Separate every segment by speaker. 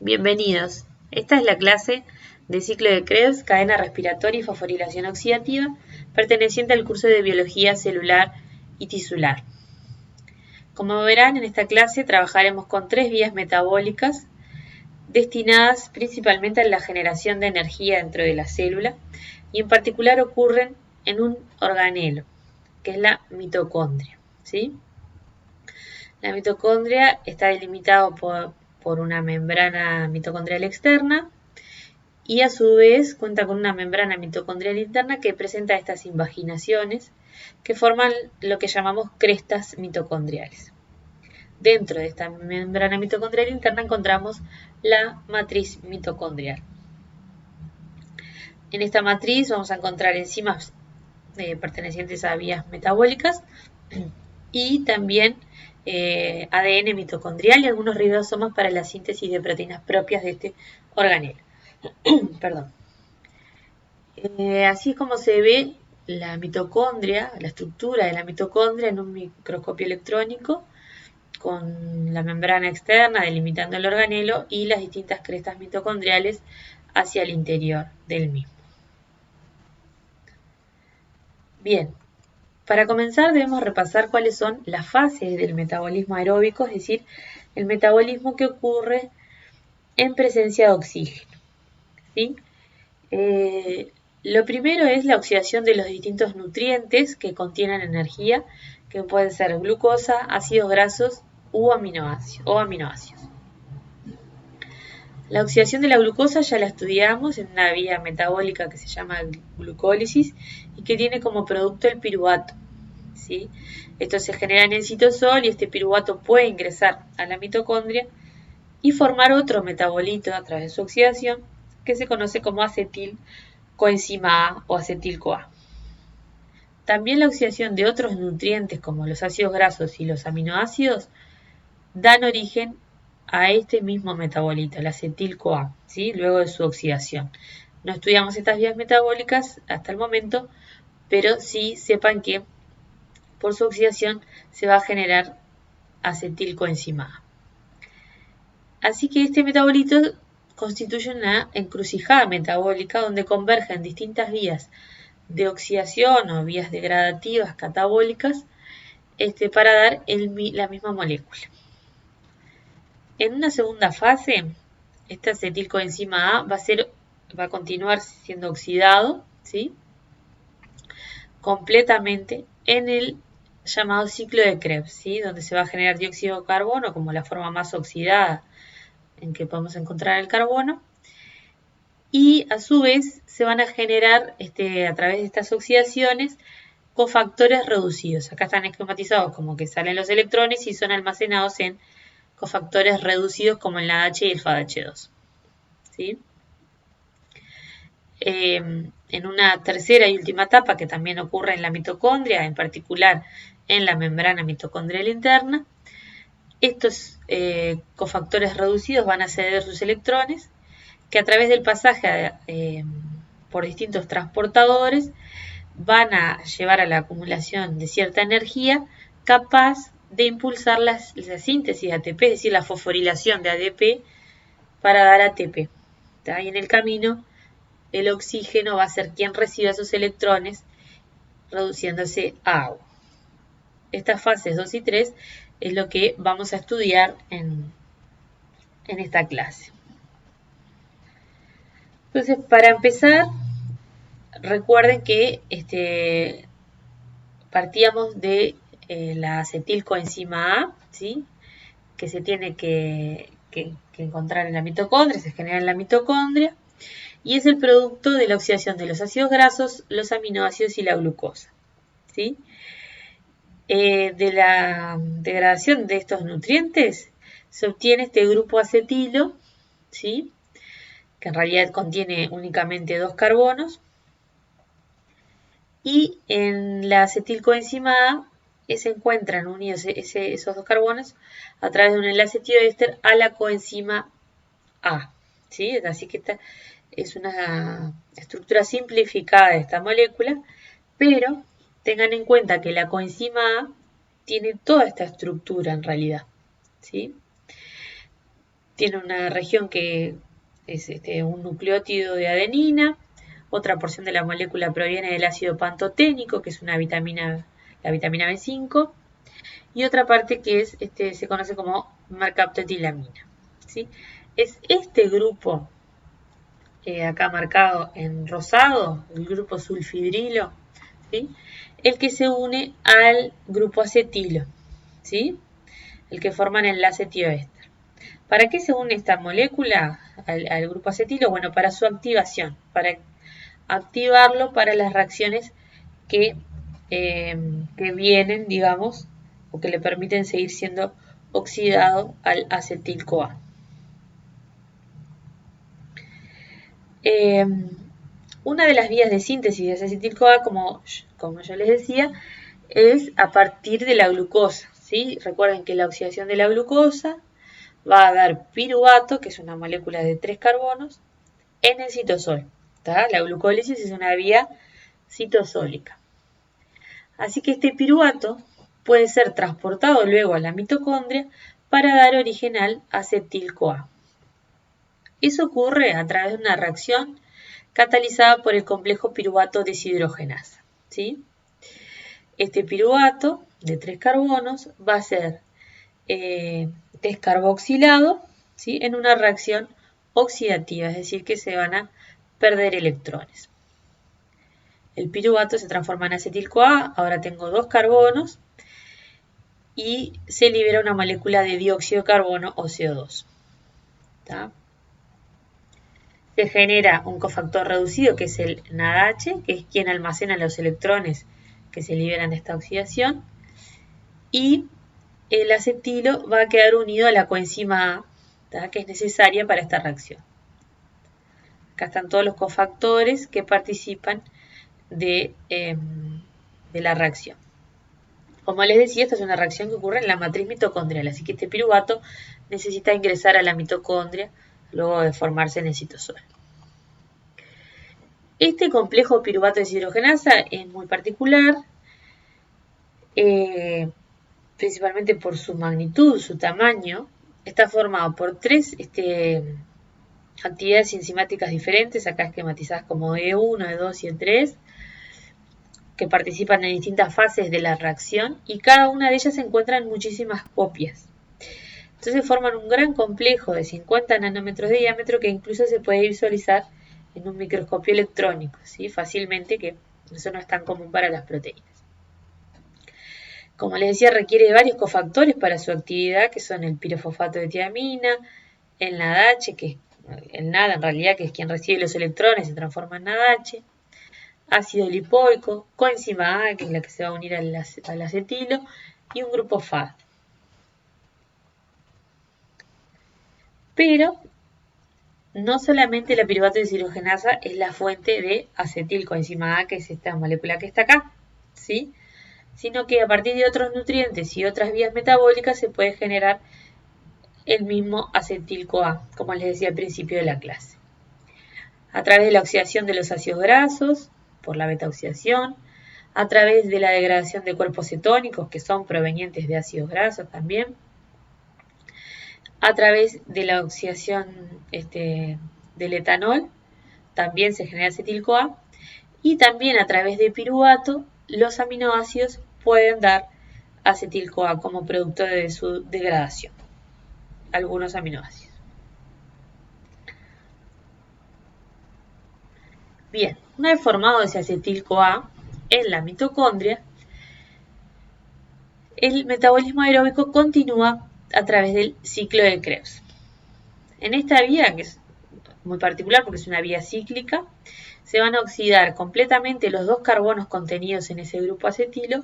Speaker 1: Bienvenidos. Esta es la clase de ciclo de Krebs, cadena respiratoria y fosforilación oxidativa, perteneciente al curso de biología celular y tisular. Como verán, en esta clase trabajaremos con tres vías metabólicas destinadas principalmente a la generación de energía dentro de la célula y en particular ocurren en un organelo, que es la mitocondria, ¿sí? La mitocondria está delimitado por una membrana mitocondrial externa y a su vez cuenta con una membrana mitocondrial interna que presenta estas invaginaciones que forman lo que llamamos crestas mitocondriales. Dentro de esta membrana mitocondrial interna encontramos la matriz mitocondrial. En esta matriz vamos a encontrar enzimas pertenecientes a vías metabólicas y también ADN mitocondrial y algunos ribosomas para la síntesis de proteínas propias de este organelo. Perdón. Así es como se ve la mitocondria, la estructura de la mitocondria en un microscopio electrónico con la membrana externa delimitando el organelo y las distintas crestas mitocondriales hacia el interior del mismo. Bien, para comenzar debemos repasar cuáles son las fases del metabolismo aeróbico, es decir, el metabolismo que ocurre en presencia de oxígeno, ¿sí? Lo primero es la oxidación de los distintos nutrientes que contienen energía, que pueden ser glucosa, ácidos grasos o aminoácidos. La oxidación de la glucosa ya la estudiamos en una vía metabólica que se llama glucólisis y que tiene como producto el piruvato, ¿sí? Esto se genera en el citosol y este piruvato puede ingresar a la mitocondria y formar otro metabolito a través de su oxidación que se conoce como acetilcoenzima A o acetil-CoA. También la oxidación de otros nutrientes como los ácidos grasos y los aminoácidos dan origen a este mismo metabolito, el acetil-CoA, ¿sí? Luego de su oxidación. No estudiamos estas vías metabólicas hasta el momento, pero sí sepan que por su oxidación se va a generar acetilcoenzima A. Así que este metabolito constituye una encrucijada metabólica donde convergen distintas vías de oxidación o vías degradativas catabólicas para dar la misma molécula. En una segunda fase, este acetilcoenzima A va a continuar siendo oxidado, ¿sí? Completamente en el llamado ciclo de Krebs, ¿sí? Donde se va a generar dióxido de carbono como la forma más oxidada en que podemos encontrar el carbono, y a su vez se van a generar a través de estas oxidaciones cofactores reducidos. Acá están esquematizados como que salen los electrones y son almacenados en cofactores reducidos como el NADH y el FADH2, ¿sí? En una tercera y última etapa que también ocurre en la mitocondria, en particular en la membrana mitocondrial interna, estos cofactores reducidos van a ceder sus electrones que a través del pasaje por distintos transportadores van a llevar a la acumulación de cierta energía capaz de impulsar la síntesis de ATP, es decir, la fosforilación de ADP para dar ATP. Y en el camino el oxígeno va a ser quien reciba esos electrones reduciéndose a agua. Estas fases 2 y 3 es lo que vamos a estudiar en esta clase. Entonces, para empezar, recuerden que partíamos de la acetilcoenzima A, ¿sí? Que se tiene que encontrar en la mitocondria, se genera en la mitocondria, y es el producto de la oxidación de los ácidos grasos, los aminoácidos y la glucosa, ¿sí? De la degradación de estos nutrientes se obtiene este grupo acetilo, ¿sí? Que en realidad contiene únicamente 2 carbonos, y en la acetilcoenzima A se encuentran unidos esos 2 carbonos a través de un enlace tioéster a la coenzima A, ¿sí? Así que esta es una estructura simplificada de esta molécula, pero tengan en cuenta que la coenzima A tiene toda esta estructura en realidad, ¿sí? tiene una región que es un nucleótido de adenina, otra porción de la molécula proviene del ácido pantoténico, que es la vitamina B5, y otra parte que es se conoce como mercaptoetilamina, ¿sí? Es este grupo, acá marcado en rosado, el grupo sulfidrilo, ¿sí? El que se une al grupo acetilo, ¿sí? El que forman el enlace tioéster. ¿Para qué se une esta molécula al grupo acetilo? Bueno, para su activación, para activarlo para las reacciones que vienen, digamos, o que le permiten seguir siendo oxidado al acetil-CoA. Una de las vías de síntesis de acetil-CoA, como yo les decía, es a partir de la glucosa, ¿sí? Recuerden que la oxidación de la glucosa va a dar piruvato, que es una molécula de 3 carbonos, en el citosol. ¿Tá? La glucólisis es una vía citosólica. Así que este piruvato puede ser transportado luego a la mitocondria para dar origen al acetil-CoA. Eso ocurre a través de una reacción catalizada por el complejo piruvato deshidrogenasa, ¿sí? Este piruvato de 3 carbonos va a ser descarboxilado, ¿sí? En una reacción oxidativa, es decir, que se van a perder electrones. El piruvato se transforma en acetil-CoA, ahora tengo 2 carbonos y se libera una molécula de dióxido de carbono o CO2. ¿Tá? Se genera un cofactor reducido que es el NADH, que es quien almacena los electrones que se liberan de esta oxidación, y el acetilo va a quedar unido a la coenzima A, ¿tá? Que es necesaria para esta reacción. Acá están todos los cofactores que participan de la reacción. Como les decía, esta es una reacción que ocurre en la matriz mitocondrial, así que este piruvato necesita ingresar a la mitocondria luego de formarse en el citosol. Este complejo piruvato deshidrogenasa es muy particular, principalmente por su magnitud, su tamaño. Está formado por 3 actividades enzimáticas diferentes, acá esquematizadas como E1, E2 y E3, que participan en distintas fases de la reacción y cada una de ellas se encuentra en muchísimas copias. Entonces forman un gran complejo de 50 nanómetros de diámetro que incluso se puede visualizar en un microscopio electrónico, ¿sí? Fácilmente, que eso no es tan común para las proteínas. Como les decía, requiere de varios cofactores para su actividad, que son el pirofosfato de tiamina, el NADH, que es el NAD en realidad, que es quien recibe los electrones, se transforma en NADH, ácido lipoico, coenzima A, que es la que se va a unir al acetilo, y un grupo FAD. Pero no solamente la piruvato deshidrogenasa es la fuente de acetilcoenzima A, que es esta molécula que está acá, ¿sí? Sino que a partir de otros nutrientes y otras vías metabólicas se puede generar el mismo acetil-CoA, como les decía al principio de la clase. A través de la oxidación de los ácidos grasos, por la beta-oxidación, a través de la degradación de cuerpos cetónicos, que son provenientes de ácidos grasos también, a través de la oxidación del etanol, también se genera acetil-CoA, y también a través de piruvato, los aminoácidos pueden dar acetil-CoA como producto de su degradación, algunos aminoácidos. Bien, una vez formado ese acetil-CoA en la mitocondria, el metabolismo aeróbico continúa a través del ciclo de Krebs. En esta vía, que es muy particular porque es una vía cíclica, se van a oxidar completamente los 2 carbonos contenidos en ese grupo acetilo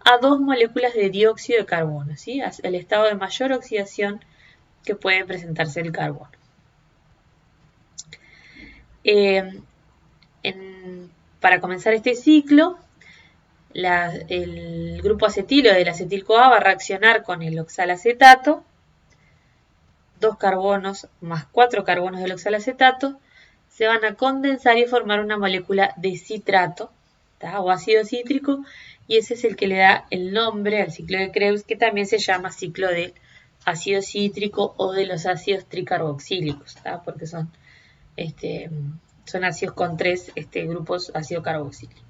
Speaker 1: a 2 moléculas de dióxido de carbono, ¿sí? El estado de mayor oxidación que puede presentarse el carbono. Para comenzar este ciclo, el grupo acetilo del acetil-CoA va a reaccionar con el oxalacetato, 2 carbonos más 4 carbonos del oxalacetato, se van a condensar y formar una molécula de citrato, ¿tá? O ácido cítrico, y ese es el que le da el nombre al ciclo de Krebs, que también se llama ciclo de ácido cítrico o de los ácidos tricarboxílicos, ¿tá? Porque son ácidos con 3 grupos ácido carboxílico.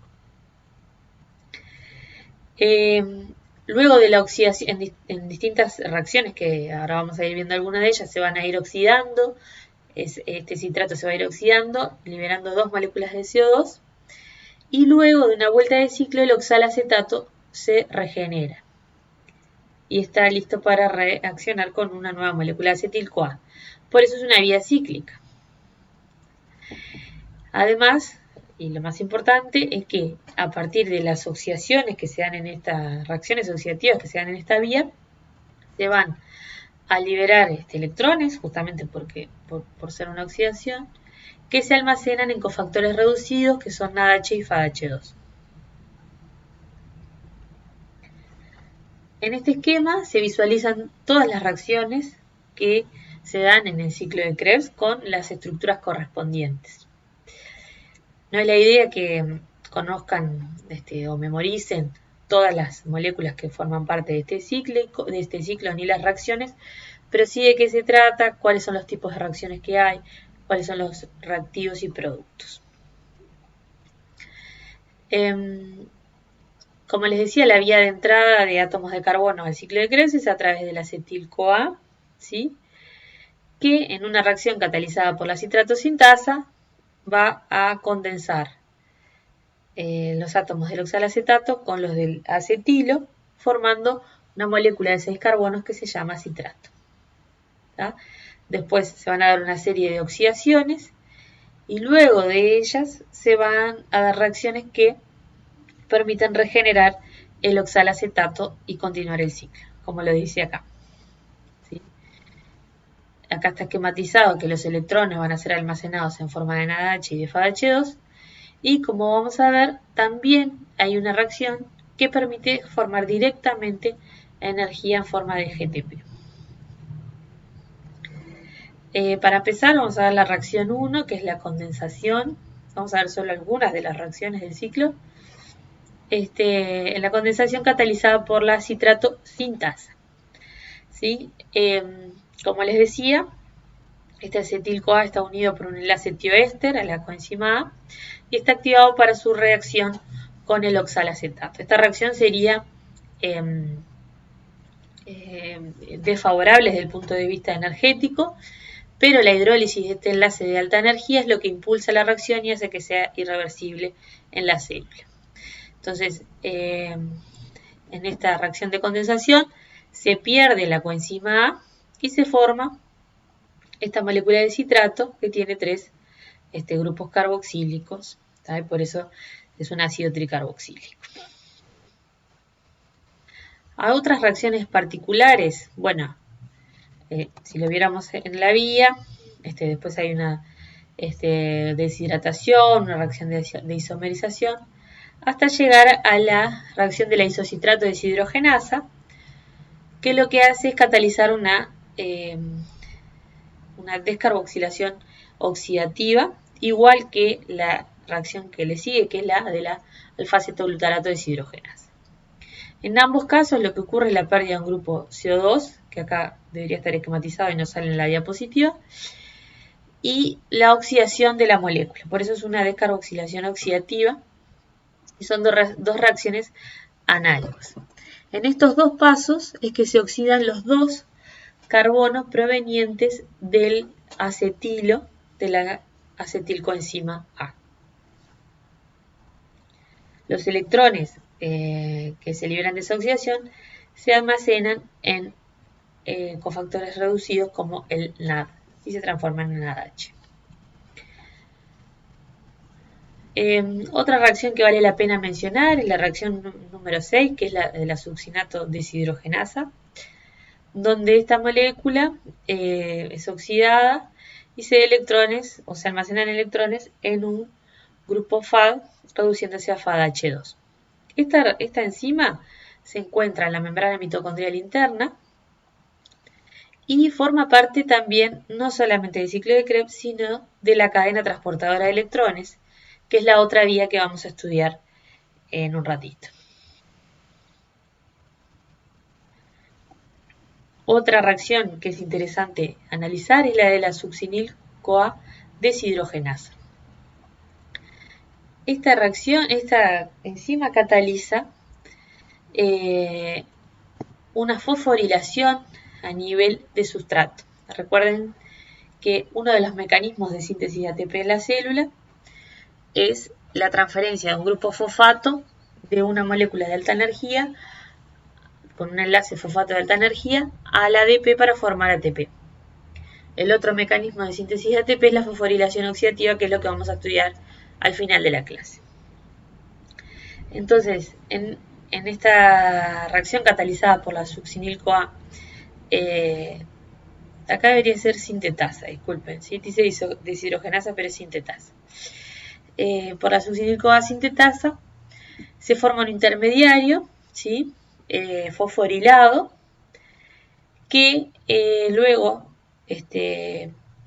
Speaker 1: Luego de la oxidación, en distintas reacciones, que ahora vamos a ir viendo algunas de ellas, se van a ir oxidando, este citrato se va a ir oxidando, liberando 2 moléculas de CO2, y luego de una vuelta de ciclo el oxalacetato se regenera y está listo para reaccionar con una nueva molécula de acetil-CoA. Por eso es una vía cíclica. Además, y lo más importante, es que a partir de las oxidaciones que se dan en estas reacciones oxidativas que se dan en esta vía, se van a liberar electrones, justamente por ser una oxidación, que se almacenan en cofactores reducidos que son NADH y FADH2. En este esquema se visualizan todas las reacciones que se dan en el ciclo de Krebs con las estructuras correspondientes. No es la idea que conozcan o memoricen todas las moléculas que forman parte de este ciclo ni las reacciones, pero sí de qué se trata, cuáles son los tipos de reacciones que hay, cuáles son los reactivos y productos. Como les decía, la vía de entrada de átomos de carbono al ciclo de Krebs es a través del acetil-CoA, ¿sí? Que en una reacción catalizada por la citratosintasa va a condensar los átomos del oxalacetato con los del acetilo, formando una molécula de 6 carbonos que se llama citrato. ¿Tá? Después se van a dar una serie de oxidaciones y luego de ellas se van a dar reacciones que permiten regenerar el oxalacetato y continuar el ciclo, como lo dice acá. ¿Sí? Acá está esquematizado que los electrones van a ser almacenados en forma de NADH y de FADH2, y como vamos a ver, también hay una reacción que permite formar directamente energía en forma de GTP. Para empezar vamos a ver la reacción 1, que es la condensación. Vamos a ver solo algunas de las reacciones del ciclo. En la condensación catalizada por la citratosintasa. ¿Sí? Como les decía, este acetil-CoA está unido por un enlace tioéster a la coenzima A y está activado para su reacción con el oxalacetato. Esta reacción sería desfavorable desde el punto de vista energético, pero la hidrólisis de este enlace de alta energía es lo que impulsa la reacción y hace que sea irreversible en la célula. Entonces, en esta reacción de condensación se pierde la coenzima A y se forma esta molécula de citrato que tiene 3 grupos carboxílicos, ¿sabe? Por eso es un ácido tricarboxílico. ¿Hay otras reacciones particulares? Bueno, si lo viéramos en la vía, después hay una deshidratación, una reacción de isomerización, hasta llegar a la reacción de la isocitrato deshidrogenasa, que lo que hace es catalizar una descarboxilación oxidativa, igual que la reacción que le sigue, que es la de la alfa-cetoglutarato deshidrogenasa. En ambos casos lo que ocurre es la pérdida de un grupo CO2, que acá debería estar esquematizado y no sale en la diapositiva, y la oxidación de la molécula. Por eso es una descarboxilación oxidativa y son dos reacciones análogas. En estos dos pasos es que se oxidan los 2 carbonos provenientes del acetilo de la acetilcoenzima A. Los electrones que se liberan de esa oxidación se almacenan en cofactores reducidos como el NAD y se transforman en NADH. Otra reacción que vale la pena mencionar es la reacción número 6, que es la de la succinato deshidrogenasa, donde esta molécula es oxidada y se almacenan electrones en un grupo FAD reduciéndose a FADH2. Esta enzima se encuentra en la membrana mitocondrial interna y forma parte también no solamente del ciclo de Krebs, sino de la cadena transportadora de electrones, que es la otra vía que vamos a estudiar en un ratito. Otra reacción que es interesante analizar es la de la succinil-CoA deshidrogenasa. Esta reacción, esta enzima cataliza una fosforilación a nivel de sustrato. Recuerden que uno de los mecanismos de síntesis de ATP en la célula es la transferencia de un grupo fosfato de una molécula de alta energía con un enlace fosfato de alta energía al ADP para formar ATP. El otro mecanismo de síntesis de ATP es la fosforilación oxidativa, que es lo que vamos a estudiar al final de la clase. Entonces, en esta reacción catalizada por la succinil-CoA, acá debería ser sintetasa, disculpen, ¿sí? Dice deshidrogenasa, pero es sintetasa. Por la succinil-CoA sintetasa se forma un intermediario, ¿sí? Fosforilado, que luego,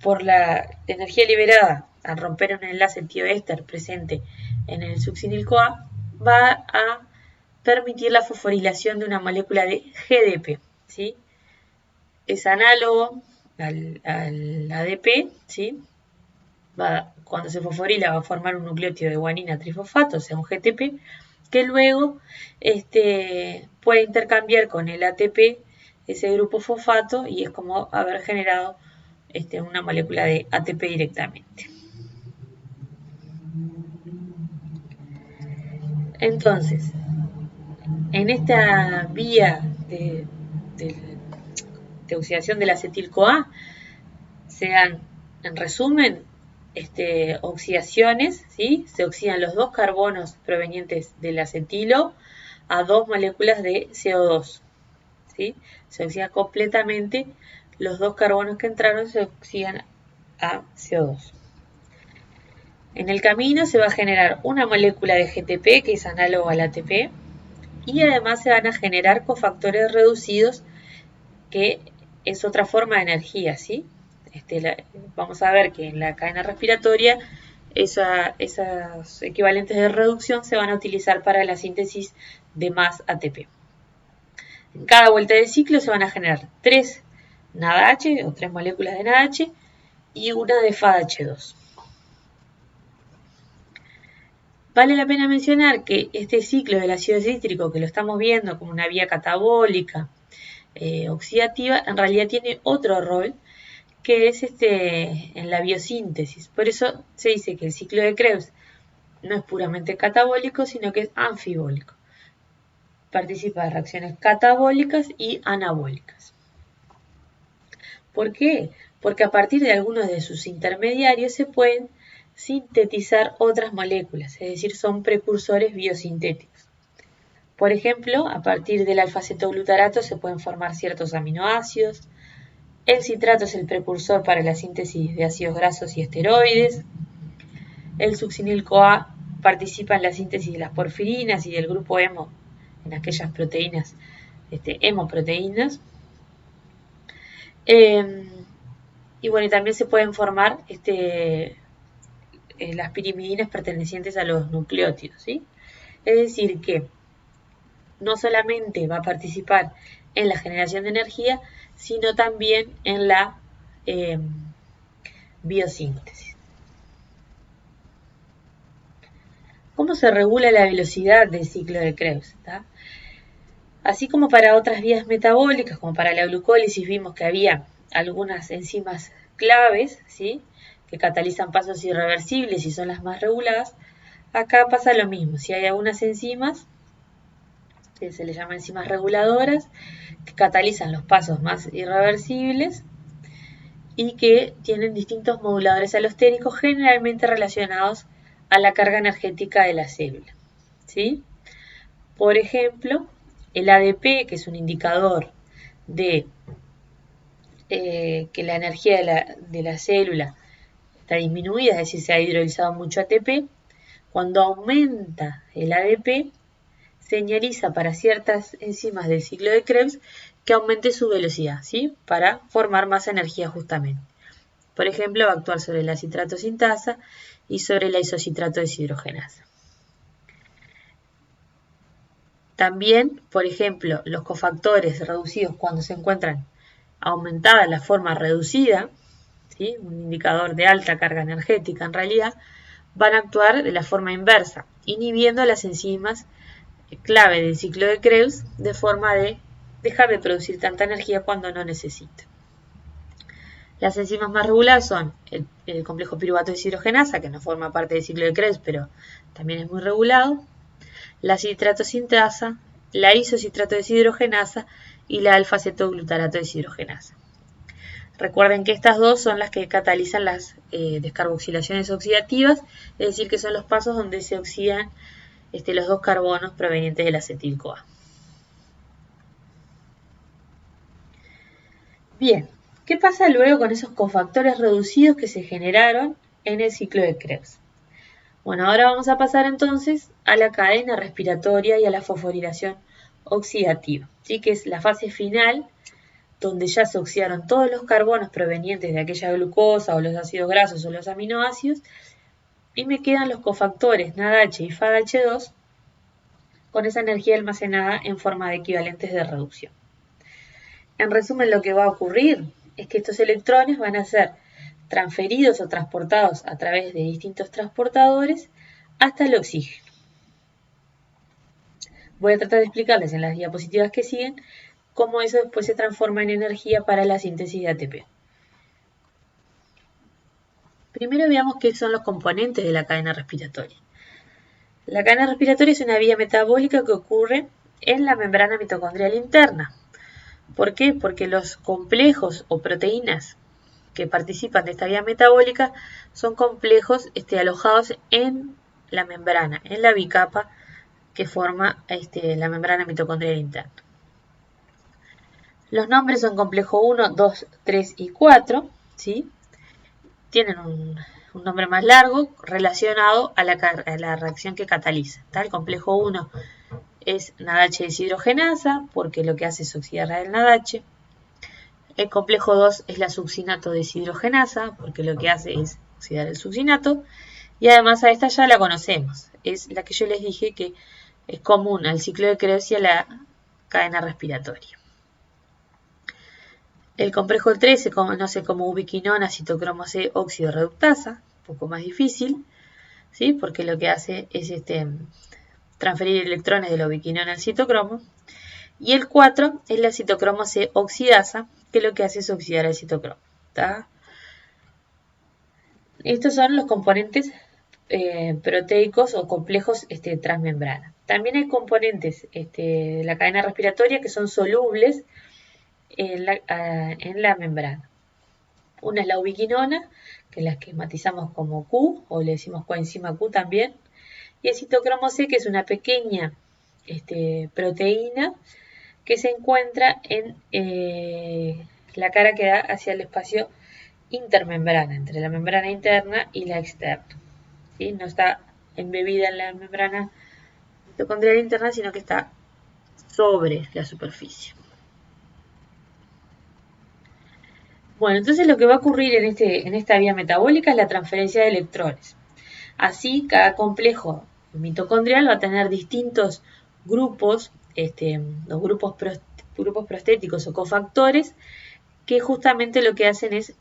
Speaker 1: por la energía liberada al romper un enlace tioéster presente en el succinil-CoA, va a permitir la fosforilación de una molécula de GDP, ¿sí? Es análogo al ADP, ¿sí? Cuando se fosforila va a formar un nucleótido de guanina trifosfato, o sea, un GTP, que luego puede intercambiar con el ATP ese grupo fosfato y es como haber generado una molécula de ATP directamente. Entonces, en esta vía de oxidación del acetil-CoA se dan, en resumen, oxidaciones, ¿sí? Se oxidan los dos carbonos provenientes del acetilo a dos moléculas de CO2, ¿sí? Se oxidan completamente los dos carbonos que entraron, se oxidan a CO2. En el camino se va a generar una molécula de GTP que es análogo al ATP y además se van a generar cofactores reducidos, que es otra forma de energía, ¿sí? Vamos a ver que en la cadena respiratoria esos equivalentes de reducción se van a utilizar para la síntesis de más ATP. En cada vuelta del ciclo se van a generar 3 NADH o 3 moléculas de NADH y una de FADH2. Vale la pena mencionar que este ciclo del ácido cítrico, que lo estamos viendo como una vía catabólica oxidativa, en realidad tiene otro rol, que es en la biosíntesis. Por eso se dice que el ciclo de Krebs no es puramente catabólico, sino que es anfibólico. Participa de reacciones catabólicas y anabólicas. ¿Por qué? Porque a partir de algunos de sus intermediarios se pueden sintetizar otras moléculas, es decir, son precursores biosintéticos. Por ejemplo, a partir del alfa-cetoglutarato se pueden formar ciertos aminoácidos. El citrato es el precursor para la síntesis de ácidos grasos y esteroides. El succinil-CoA participa en la síntesis de las porfirinas y del grupo hemo en aquellas proteínas, hemoproteínas. Y bueno, también se pueden formar las pirimidinas pertenecientes a los nucleótidos, ¿sí? Es decir, que no solamente va a participar en la generación de energía, sino también en la biosíntesis. ¿Cómo se regula la velocidad del ciclo de Krebs? ¿Tá? Así como para otras vías metabólicas, como para la glucólisis, vimos que había algunas enzimas claves, ¿sí?, que catalizan pasos irreversibles y son las más reguladas. Acá pasa lo mismo. Si hay algunas enzimas, que se les llama enzimas reguladoras, que catalizan los pasos más irreversibles y que tienen distintos moduladores alostéricos generalmente relacionados a la carga energética de la célula, ¿sí? Por ejemplo, el ADP, que es un indicador de que la energía de la célula está disminuida, es decir, se ha hidrolizado mucho ATP. Cuando aumenta el ADP, señaliza para ciertas enzimas del ciclo de Krebs que aumente su velocidad, ¿sí?, para formar más energía justamente. Por ejemplo, va a actuar sobre la citrato sintasa y sobre la isocitrato deshidrogenasa. También, por ejemplo, los cofactores reducidos cuando se encuentran aumentada la forma reducida, ¿sí? Un indicador de alta carga energética en realidad, van a actuar de la forma inversa, inhibiendo las enzimas clave del ciclo de Krebs de forma de dejar de producir tanta energía cuando no necesita. Las enzimas más reguladas son el complejo piruvato deshidrogenasa, que no forma parte del ciclo de Krebs, pero también es muy regulado, la citrato sintasa, la isocitrato deshidrogenasa y la alfa-cetoglutarato deshidrogenasa. Recuerden que estas dos son las que catalizan las descarboxilaciones oxidativas, es decir, que son los pasos donde se oxidan los dos carbonos provenientes del acetil-CoA. Bien, ¿qué pasa luego con esos cofactores reducidos que se generaron en el ciclo de Krebs? Bueno, ahora vamos a pasar entonces a la cadena respiratoria y a la fosforilación oxidativa, ¿sí? Que es la fase final donde ya se oxidaron todos los carbonos provenientes de aquella glucosa o los ácidos grasos o los aminoácidos y me quedan los cofactores NADH y FADH2 con esa energía almacenada en forma de equivalentes de reducción. En resumen, lo que va a ocurrir es que estos electrones van a ser transferidos o transportados a través de distintos transportadores hasta el oxígeno. Voy a tratar de explicarles en las diapositivas que siguen cómo eso después se transforma en energía para la síntesis de ATP. Primero veamos qué son los componentes de la cadena respiratoria. La cadena respiratoria es una vía metabólica que ocurre en la membrana mitocondrial interna. ¿Por qué? Porque los complejos o proteínas que participan de esta vía metabólica son complejos alojados en la membrana, en la bicapa que forma la membrana mitocondrial interna. Los nombres son complejo 1, 2, 3 y 4, ¿sí? Tienen un nombre más largo relacionado a la reacción que cataliza. El complejo 1 es NADH deshidrogenasa, porque lo que hace es oxidar el NADH. El complejo 2 es la succinato deshidrogenasa, porque lo que hace es oxidar el succinato. Y además a esta ya la conocemos. Es la que yo les dije que es común al ciclo de Krebs y a la cadena respiratoria. El complejo 3 se conoce como ubiquinona citocromo C óxido reductasa, un poco más difícil, ¿sí? Porque lo que hace es transferir electrones de la ubiquinona al citocromo. Y el 4 es la citocromo C oxidasa, que lo que hace es oxidar el citocromo. ¿Tá? Estos son los componentes proteicos o complejos transmembrana. También hay componentes de la cadena respiratoria que son solubles en la membrana. Una es la ubiquinona, que la esquematizamos como Q, o le decimos coenzima Q también, y el citocromo C, que es una pequeña proteína que se encuentra en la cara que da hacia el espacio intermembrana, entre la membrana interna y la externa. ¿Sí? No está embebida en la membrana mitocondrial interna, sino que está sobre la superficie. Bueno, entonces lo que va a ocurrir en esta vía metabólica es la transferencia de electrones. Así, cada complejo mitocondrial va a tener distintos grupos, los grupos prostéticos o cofactores, que justamente lo que hacen es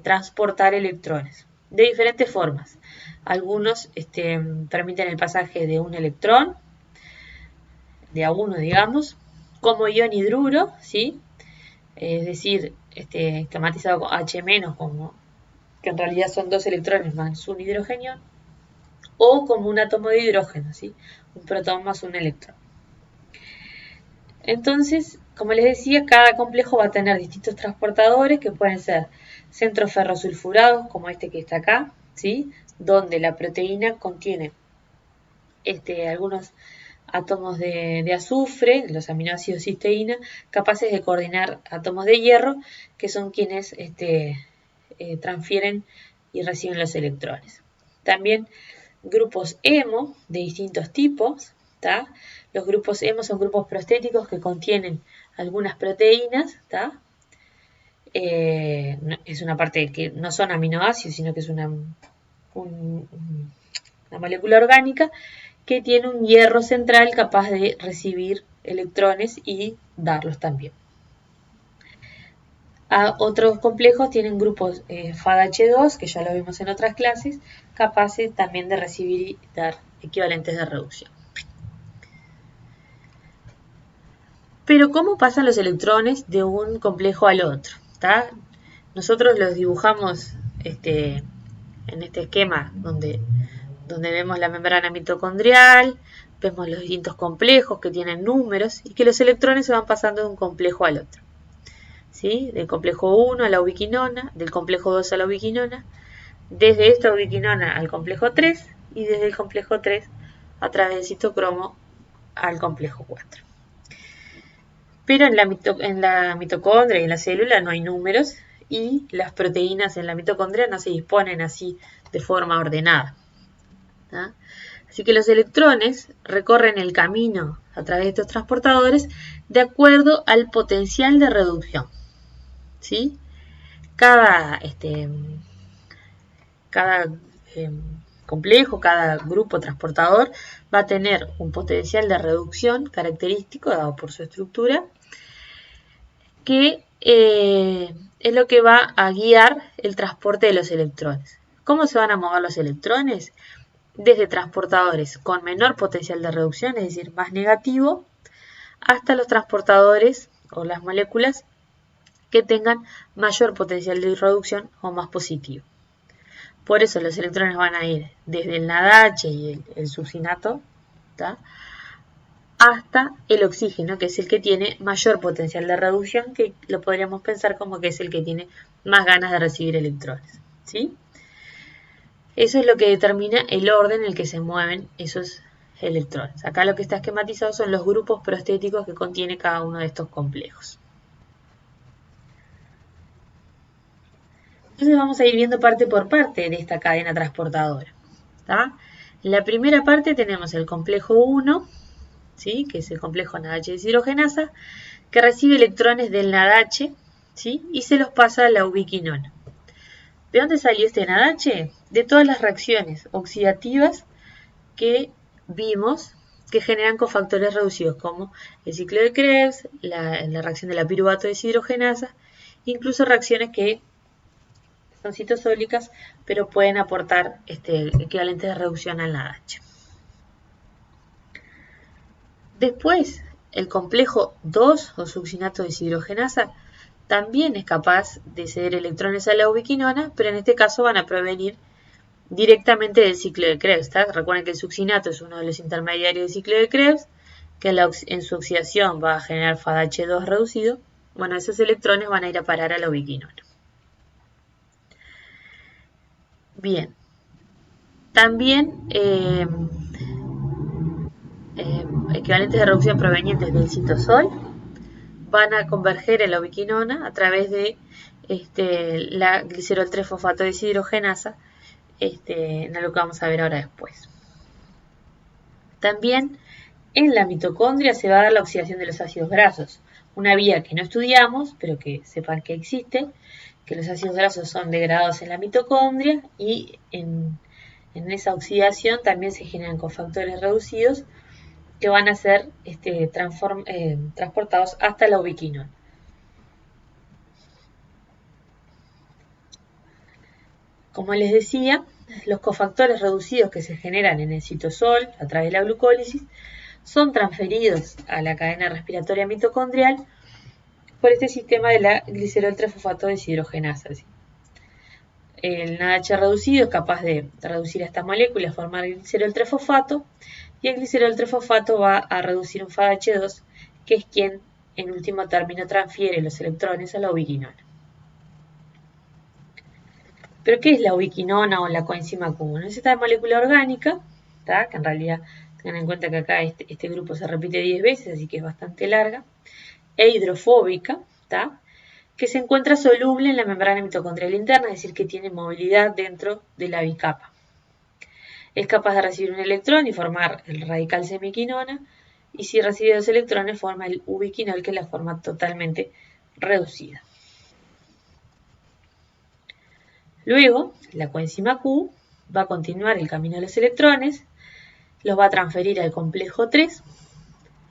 Speaker 1: transportar electrones de diferentes formas. Algunos permiten el pasaje de un electrón, de a uno, digamos, como ion hidruro, ¿sí? Es decir, esquematizado con H-, como que en realidad son dos electrones más un hidrógeno, o como un átomo de hidrógeno, ¿sí? Un protón más un electrón. Entonces, como les decía, cada complejo va a tener distintos transportadores que pueden ser centros ferrosulfurados, como este que está acá, ¿sí? Donde la proteína contiene algunos átomos de azufre, los aminoácidos cisteína, capaces de coordinar átomos de hierro, que son quienes transfieren y reciben los electrones. También grupos hemo de distintos tipos, ¿tá? Los grupos hemo son grupos prostéticos que contienen algunas proteínas, ¿tá? Es una parte que no son aminoácidos, sino que es una molécula orgánica que tiene un hierro central capaz de recibir electrones y darlos también. Otros complejos tienen grupos FADH2, que ya lo vimos en otras clases, capaces también de recibir y dar equivalentes de reducción. Pero ¿cómo pasan los electrones de un complejo al otro? ¿Tá? Nosotros los dibujamos en este esquema donde vemos la membrana mitocondrial, vemos los distintos complejos que tienen números y que los electrones se van pasando de un complejo al otro. ¿Sí? Del complejo 1 a la ubiquinona, del complejo 2 a la ubiquinona, desde esta ubiquinona al complejo 3 y desde el complejo 3 a través del citocromo al complejo 4. Pero en la mitocondria y en la célula no hay números y las proteínas en la mitocondria no se disponen así de forma ordenada. ¿tá? Así que los electrones recorren el camino a través de estos transportadores de acuerdo al potencial de reducción. ¿sí? Cada complejo, cada grupo transportador va a tener un potencial de reducción característico dado por su estructura que es lo que va a guiar el transporte de los electrones. ¿Cómo se van a mover los electrones? Desde transportadores con menor potencial de reducción, es decir, más negativo, hasta los transportadores o las moléculas que tengan mayor potencial de reducción o más positivo. Por eso los electrones van a ir desde el NADH y el succinato, ¿tá? hasta el oxígeno, que es el que tiene mayor potencial de reducción, que lo podríamos pensar como que es el que tiene más ganas de recibir electrones. ¿sí? Eso es lo que determina el orden en el que se mueven esos electrones. Acá lo que está esquematizado son los grupos prostéticos que contiene cada uno de estos complejos. Entonces vamos a ir viendo parte por parte de esta cadena transportadora. ¿tá? En la primera parte tenemos el complejo 1, ¿sí? que es el complejo NADH deshidrogenasa, que recibe electrones del NADH ¿sí? y se los pasa a la ubiquinona. ¿De dónde salió este NADH? De todas las reacciones oxidativas que vimos que generan cofactores reducidos, como el ciclo de Krebs, la reacción de la piruvato deshidrogenasa, incluso reacciones que son citosólicas, pero pueden aportar equivalentes de reducción al NADH. Después, el complejo 2 o succinato deshidrogenasa también es capaz de ceder electrones a la ubiquinona, pero en este caso van a provenir directamente del ciclo de Krebs. ¿tá? Recuerden que el succinato es uno de los intermediarios del ciclo de Krebs, que en su oxidación va a generar FADH2 reducido. Bueno, esos electrones van a ir a parar a la ubiquinona. Bien. También equivalentes de reducción provenientes del citosol van a converger en la ubiquinona a través de la glicerol 3-fosfato deshidrogenasa, en lo que vamos a ver ahora después. También en la mitocondria se va a dar la oxidación de los ácidos grasos, una vía que no estudiamos, pero que sepan que existe, que los ácidos grasos son degradados en la mitocondria y en esa oxidación también se generan cofactores reducidos que van a ser transportados hasta la ubiquinona. Como les decía, los cofactores reducidos que se generan en el citosol a través de la glucólisis son transferidos a la cadena respiratoria mitocondrial por este sistema de la glicerol 3-fosfato deshidrogenasa. El NADH reducido es capaz de reducir a esta molécula y formar el glicerol 3-fosfato, y el glicerol 3-fosfato va a reducir un FADH2, que es quien en último término transfiere los electrones a la ubiquinona. ¿Pero qué es la ubiquinona o la coenzima Q? Es esta molécula orgánica, ¿tá? que en realidad tengan en cuenta que acá este grupo se repite 10 veces, así que es bastante larga, e hidrofóbica, ¿tá? que se encuentra soluble en la membrana mitocondrial interna, es decir, que tiene movilidad dentro de la bicapa. Es capaz de recibir un electrón y formar el radical semiquinona, y si recibe dos electrones forma el ubiquinol, que es la forma totalmente reducida. Luego, la coenzima Q va a continuar el camino de los electrones, los va a transferir al complejo 3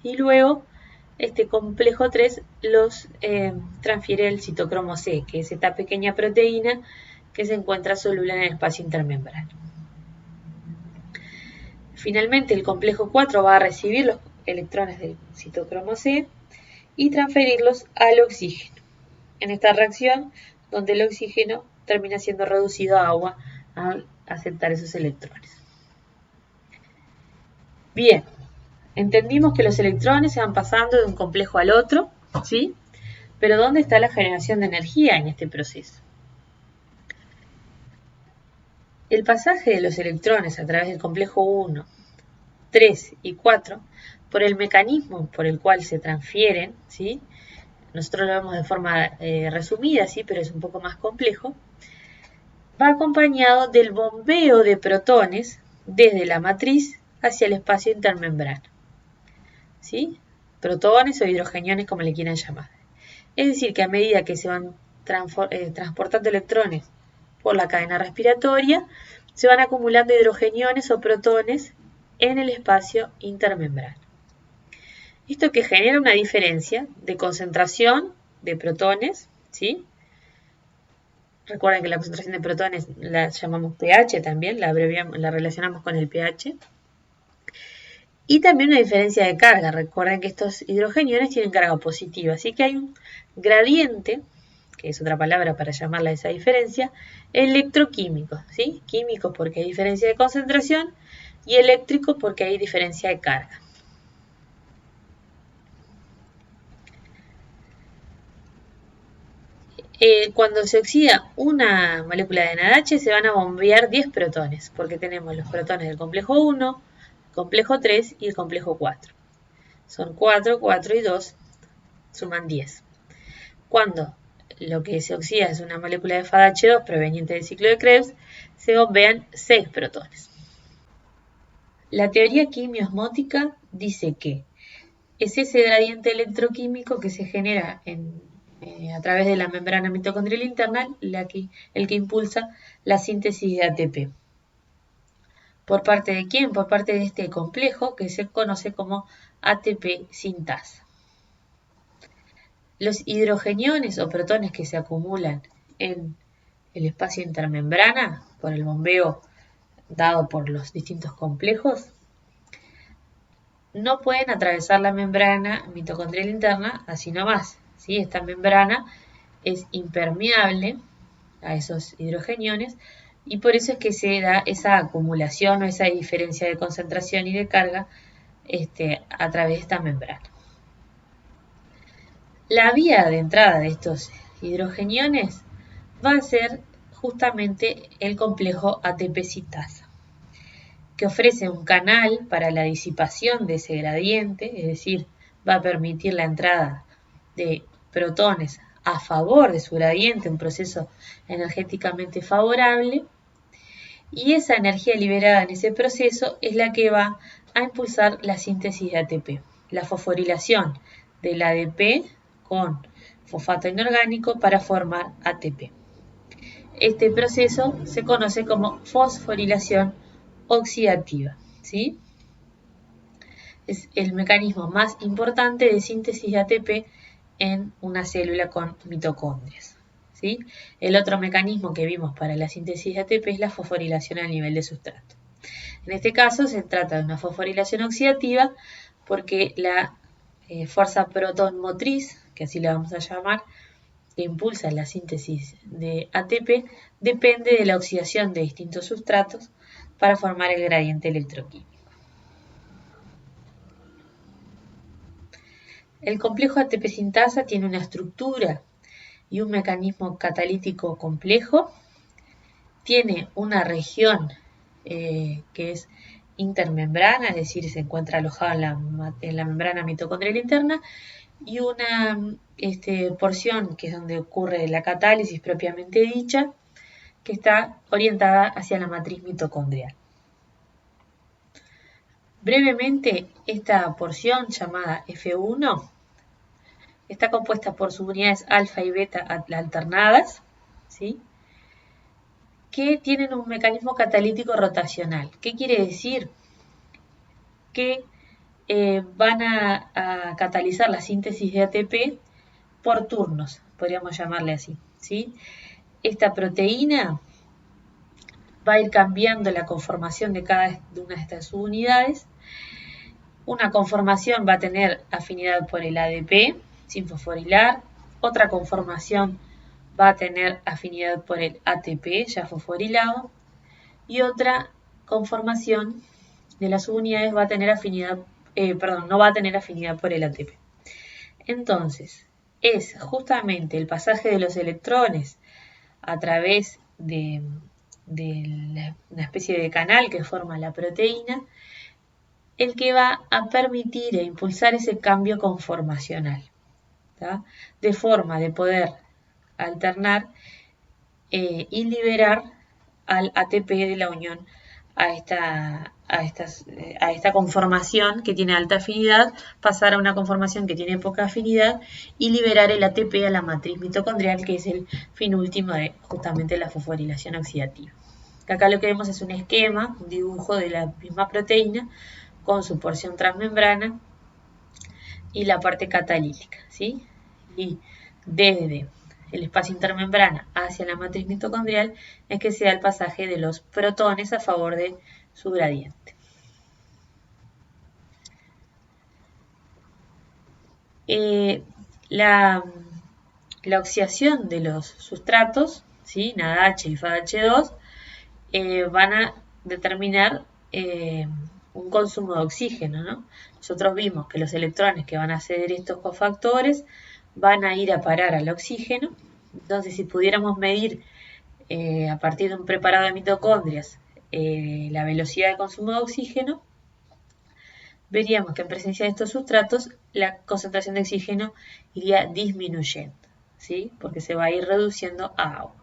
Speaker 1: y luego este complejo 3 los transfiere el citocromo C, que es esta pequeña proteína que se encuentra soluble en el espacio intermembrana. Finalmente, el complejo 4 va a recibir los electrones del citocromo C y transferirlos al oxígeno. En esta reacción, donde el oxígeno termina siendo reducido a agua al aceptar esos electrones. Bien, entendimos que los electrones se van pasando de un complejo al otro, ¿sí? Pero ¿dónde está la generación de energía en este proceso? El pasaje de los electrones a través del complejo 1, 3 y 4, por el mecanismo por el cual se transfieren, ¿sí? Nosotros lo vemos de forma resumida, ¿sí? Pero es un poco más complejo, va acompañado del bombeo de protones desde la matriz hacia el espacio intermembrana, ¿sí? Protones o hidrogeniones, como le quieran llamar. Es decir, que a medida que se van transportando electrones por la cadena respiratoria, se van acumulando hidrogeniones o protones en el espacio intermembrana. Esto que genera una diferencia de concentración de protones, ¿sí? Recuerden que la concentración de protones la llamamos pH también, la relacionamos con el pH. Y también una diferencia de carga. Recuerden que estos hidrogeniones tienen carga positiva, así que hay un gradiente, que es otra palabra para llamarla esa diferencia, electroquímico, ¿sí? Químico porque hay diferencia de concentración y eléctrico porque hay diferencia de carga. Cuando se oxida una molécula de NaDH se van a bombear 10 protones, porque tenemos los protones del complejo 1, complejo 3 y el complejo 4. Son 4, 4 y 2, suman 10. Cuando lo que se oxida es una molécula de FADH2 proveniente del ciclo de Krebs, se bombean 6 protones. La teoría quimiosmótica dice que es ese gradiente electroquímico que se genera a través de la membrana mitocondrial interna el que impulsa la síntesis de ATP. ¿Por parte de quién? Por parte de este complejo que se conoce como ATP sintasa. Los hidrogeniones o protones que se acumulan en el espacio intermembrana por el bombeo dado por los distintos complejos no pueden atravesar la membrana mitocondrial interna así nomás, ¿sí? Esta membrana es impermeable a esos hidrogeniones y por eso es que se da esa acumulación o esa diferencia de concentración y de carga a través de esta membrana. La vía de entrada de estos hidrogeniones va a ser justamente el complejo ATP sintasa, que ofrece un canal para la disipación de ese gradiente, es decir, va a permitir la entrada de protones a favor de su gradiente, un proceso energéticamente favorable, y esa energía liberada en ese proceso es la que va a impulsar la síntesis de ATP, la fosforilación del ADP con fosfato inorgánico para formar ATP. Este proceso se conoce como fosforilación oxidativa, ¿sí? Es el mecanismo más importante de síntesis de ATP en una célula con mitocondrias, ¿sí? El otro mecanismo que vimos para la síntesis de ATP es la fosforilación a nivel de sustrato. En este caso se trata de una fosforilación oxidativa porque la fuerza proton motriz, que así la vamos a llamar, que impulsa la síntesis de ATP, depende de la oxidación de distintos sustratos para formar el gradiente electroquímico. El complejo ATP sintasa tiene una estructura y un mecanismo catalítico complejo. Tiene una región que es intermembrana, es decir, se encuentra alojada en la membrana mitocondrial interna, y una porción que es donde ocurre la catálisis propiamente dicha, que está orientada hacia la matriz mitocondrial. Brevemente, esta porción llamada F1 está compuesta por subunidades alfa y beta alternadas, ¿sí? Que tienen un mecanismo catalítico rotacional. ¿Qué quiere decir? Que van a catalizar la síntesis de ATP por turnos, podríamos llamarle así, ¿sí? Esta proteína va a ir cambiando la conformación de cada una de estas subunidades. Una conformación va a tener afinidad por el ADP, sin fosforilar. Otra conformación va a tener afinidad por el ATP, ya fosforilado. Y otra conformación de las subunidades va a tener afinidad, no va a tener afinidad por el ATP. Entonces, es justamente el pasaje de los electrones a través de una especie de canal que forma la proteína, el que va a permitir e impulsar ese cambio conformacional, ¿tá? De forma de poder alternar y liberar al ATP de la unión a esta conformación que tiene alta afinidad, pasar a una conformación que tiene poca afinidad y liberar el ATP a la matriz mitocondrial, que es el fin último de justamente la fosforilación oxidativa. Acá lo que vemos es un esquema, un dibujo de la misma proteína con su porción transmembrana y la parte catalítica, ¿sí? Y desde el espacio intermembrana hacia la matriz mitocondrial es que se da el pasaje de los protones a favor de su gradiente. La oxidación de los sustratos, ¿sí? NADH y FADH2, van a determinar un consumo de oxígeno, ¿no? Nosotros vimos que los electrones que van a ceder estos cofactores van a ir a parar al oxígeno. Entonces, si pudiéramos medir a partir de un preparado de mitocondrias la velocidad de consumo de oxígeno, veríamos que en presencia de estos sustratos la concentración de oxígeno iría disminuyendo, ¿sí? Porque se va a ir reduciendo a agua.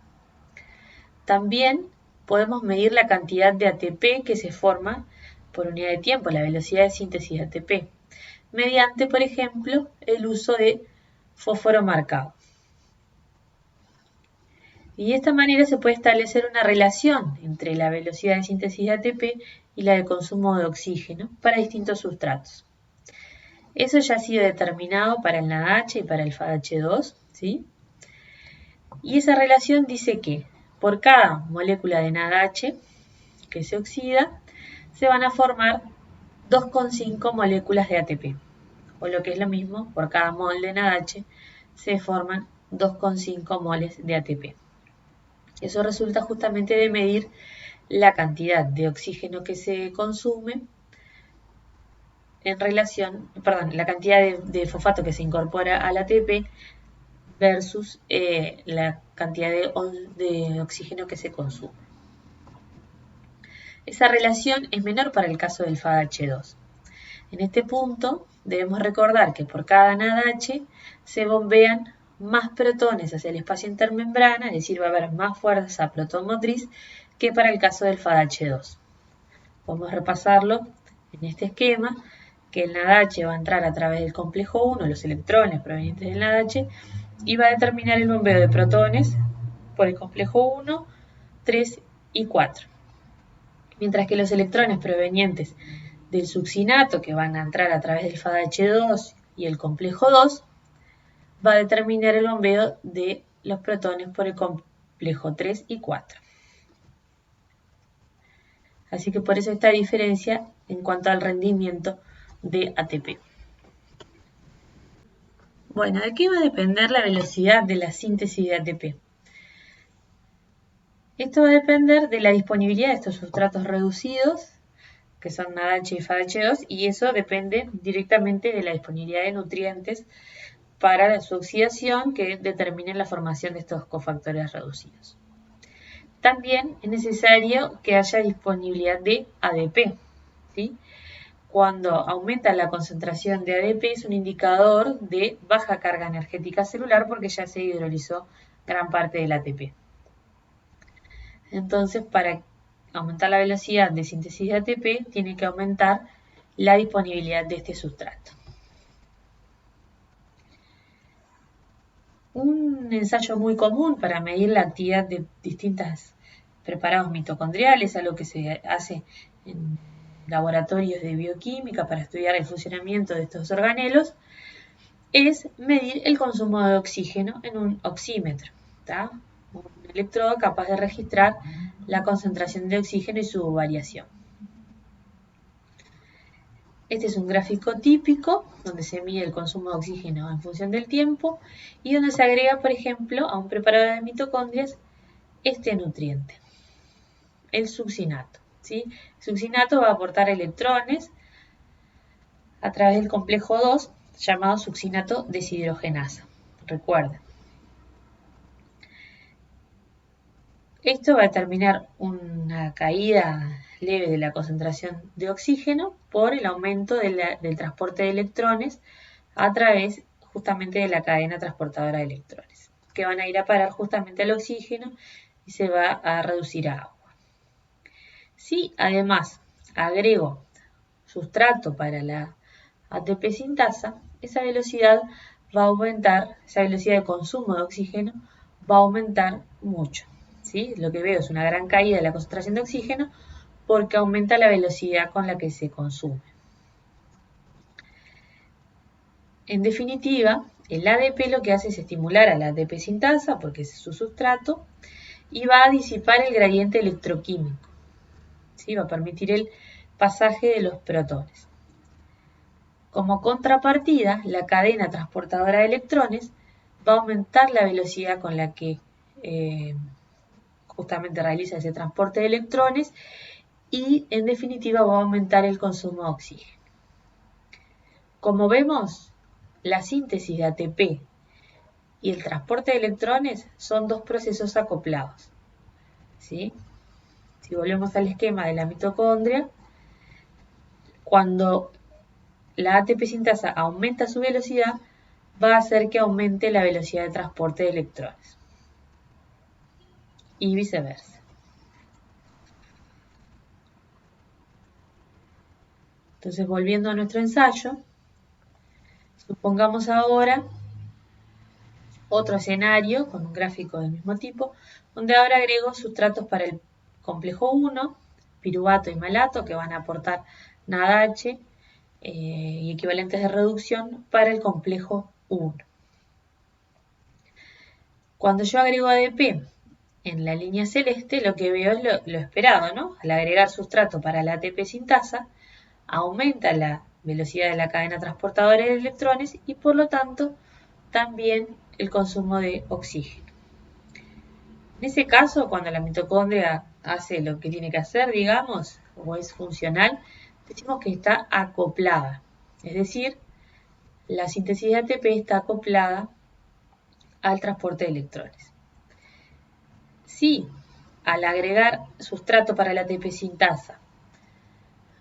Speaker 1: También podemos medir la cantidad de ATP que se forma por unidad de tiempo, la velocidad de síntesis de ATP, mediante, por ejemplo, el uso de fósforo marcado. Y de esta manera se puede establecer una relación entre la velocidad de síntesis de ATP y la de consumo de oxígeno para distintos sustratos. Eso ya ha sido determinado para el NADH y para el FADH2, ¿sí? Y esa relación dice que por cada molécula de NADH que se oxida, se van a formar 2,5 moléculas de ATP. O lo que es lo mismo, por cada mol de NADH se forman 2,5 moles de ATP. Eso resulta justamente de medir la cantidad de oxígeno que se consume en relación, la cantidad de fosfato que se incorpora al ATP versus la cantidad de oxígeno que se consume. Esa relación es menor para el caso del FADH2. En este punto debemos recordar que por cada NADH se bombean más protones hacia el espacio intermembrana, es decir, va a haber más fuerza protomotriz que para el caso del FADH2. Podemos repasarlo en este esquema, que el NADH va a entrar a través del complejo 1, los electrones provenientes del NADH, y va a determinar el bombeo de protones por el complejo 1, 3 y 4. Mientras que los electrones provenientes del succinato, que van a entrar a través del FADH2 y el complejo 2, va a determinar el bombeo de los protones por el complejo 3 y 4. Así que por eso esta diferencia en cuanto al rendimiento de ATP. Bueno, ¿de qué va a depender la velocidad de la síntesis de ATP? Esto va a depender de la disponibilidad de estos sustratos reducidos, que son NADH y FADH2, y eso depende directamente de la disponibilidad de nutrientes para su oxidación que determinen la formación de estos cofactores reducidos. También es necesario que haya disponibilidad de ADP, ¿sí? Cuando aumenta la concentración de ADP es un indicador de baja carga energética celular porque ya se hidrolizó gran parte del ATP. Entonces, para aumentar la velocidad de síntesis de ATP, tiene que aumentar la disponibilidad de este sustrato. Un ensayo muy común para medir la actividad de distintos preparados mitocondriales, algo que se hace en laboratorios de bioquímica para estudiar el funcionamiento de estos organelos es medir el consumo de oxígeno en un oxímetro, ¿tá? Un electrodo capaz de registrar la concentración de oxígeno y su variación. Este es un gráfico típico donde se mide el consumo de oxígeno en función del tiempo y donde se agrega, por ejemplo, a un preparador de mitocondrias este nutriente, el succinato, ¿sí? El succinato va a aportar electrones a través del complejo 2 llamado succinato deshidrogenasa. Recuerden. Esto va a determinar una caída leve de la concentración de oxígeno por el aumento del transporte de electrones a través justamente de la cadena transportadora de electrones, que van a ir a parar justamente al oxígeno y se va a reducir a agua. Si además agrego sustrato para la ATP sintasa, esa velocidad va a aumentar, esa velocidad de consumo de oxígeno va a aumentar mucho. ¿Sí? Lo que veo es una gran caída de la concentración de oxígeno porque aumenta la velocidad con la que se consume. En definitiva, el ADP lo que hace es estimular a la ATP sintasa, porque es su sustrato, y va a disipar el gradiente electroquímico. ¿Sí? Va a permitir el pasaje de los protones. Como contrapartida, la cadena transportadora de electrones va a aumentar la velocidad con la que justamente realiza ese transporte de electrones y en definitiva va a aumentar el consumo de oxígeno. Como vemos, la síntesis de ATP y el transporte de electrones son dos procesos acoplados. ¿Sí? Si volvemos al esquema de la mitocondria, cuando la ATP sintasa aumenta su velocidad, va a hacer que aumente la velocidad de transporte de electrones. Y viceversa. Entonces, volviendo a nuestro ensayo, supongamos ahora otro escenario con un gráfico del mismo tipo, donde ahora agrego sustratos para el complejo 1, piruvato y malato, que van a aportar NADH y equivalentes de reducción para el complejo 1. Cuando yo agrego ADP en la línea celeste, lo que veo es lo esperado, ¿no? Al agregar sustrato para la ATP sintasa, aumenta la velocidad de la cadena transportadora de electrones y por lo tanto también el consumo de oxígeno. En ese caso, cuando la mitocondria hace lo que tiene que hacer, digamos, o es funcional, decimos que está acoplada. Es decir, la síntesis de ATP está acoplada al transporte de electrones. Si al agregar sustrato para la ATP sintasa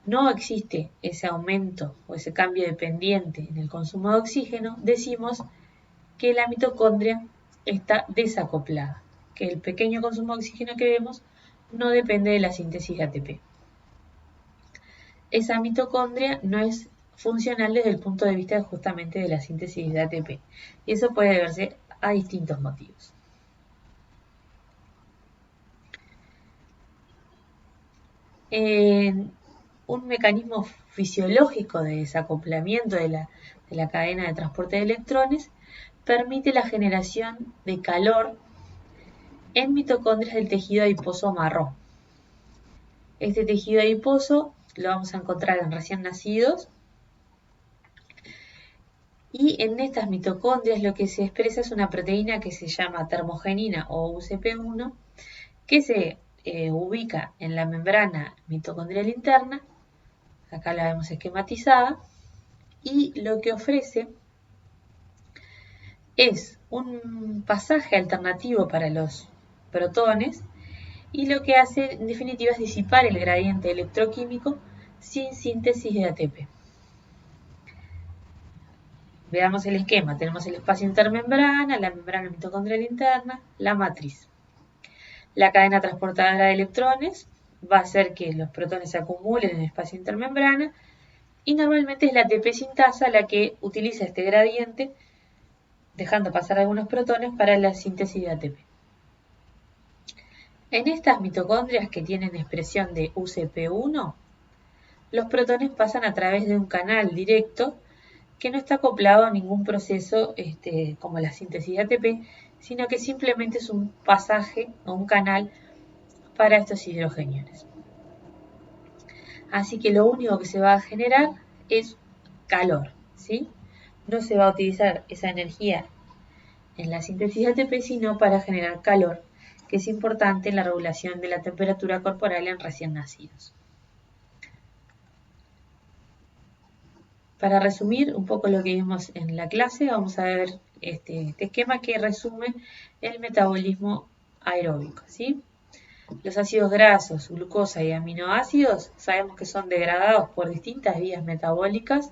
Speaker 1: no existe ese aumento o ese cambio dependiente en el consumo de oxígeno, decimos que la mitocondria está desacoplada, que el pequeño consumo de oxígeno que vemos no depende de la síntesis de ATP. Esa mitocondria no es funcional desde el punto de vista justamente de la síntesis de ATP. Y eso puede deberse a distintos motivos. Un mecanismo fisiológico de desacoplamiento de la cadena de transporte de electrones permite la generación de calor en mitocondrias del tejido adiposo marrón. Este tejido adiposo lo vamos a encontrar en recién nacidos y en estas mitocondrias lo que se expresa es una proteína que se llama termogenina o UCP1 que se ubica en la membrana mitocondrial interna, acá la vemos esquematizada, y lo que ofrece es un pasaje alternativo para los protones y lo que hace en definitiva es disipar el gradiente electroquímico sin síntesis de ATP. Veamos el esquema, tenemos el espacio intermembrana, la membrana mitocondrial interna, la matriz. La cadena transportadora de electrones va a hacer que los protones se acumulen en el espacio intermembrana y normalmente es la ATP sintasa la que utiliza este gradiente dejando pasar algunos protones para la síntesis de ATP. En estas mitocondrias que tienen expresión de UCP1, los protones pasan a través de un canal directo que no está acoplado a ningún proceso como la síntesis de ATP, sino que simplemente es un pasaje o un canal para estos hidrogeniones. Así que lo único que se va a generar es calor, ¿sí? No se va a utilizar esa energía en la síntesis de ATP, sino para generar calor, que es importante en la regulación de la temperatura corporal en recién nacidos. Para resumir un poco lo que vimos en la clase, vamos a ver este esquema que resume el metabolismo aeróbico, ¿sí? Los ácidos grasos, glucosa y aminoácidos sabemos que son degradados por distintas vías metabólicas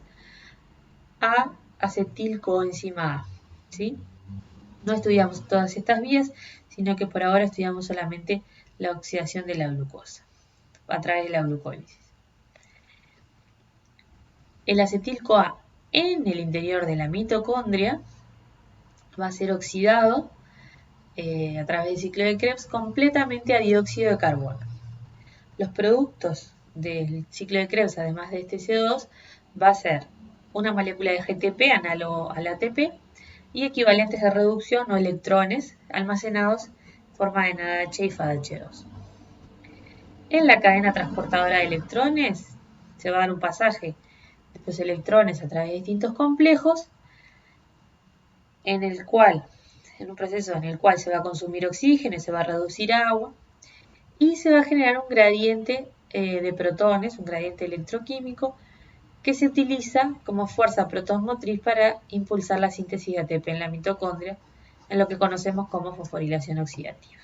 Speaker 1: a acetilcoenzima A, ¿sí? No estudiamos todas estas vías, sino que por ahora estudiamos solamente la oxidación de la glucosa a través de la glucólisis. El acetil-CoA en el interior de la mitocondria va a ser oxidado a través del ciclo de Krebs completamente a dióxido de carbono. Los productos del ciclo de Krebs, además de este CO2, va a ser una molécula de GTP análogo al ATP y equivalentes de reducción o electrones almacenados en forma de NADH y FADH2. En la cadena transportadora de electrones se va a dar un pasaje de estos electrones a través de distintos complejos en un proceso en el cual se va a consumir oxígeno y se va a reducir agua y se va a generar un gradiente de protones, un gradiente electroquímico que se utiliza como fuerza protonmotriz para impulsar la síntesis de ATP en la mitocondria, en lo que conocemos como fosforilación oxidativa.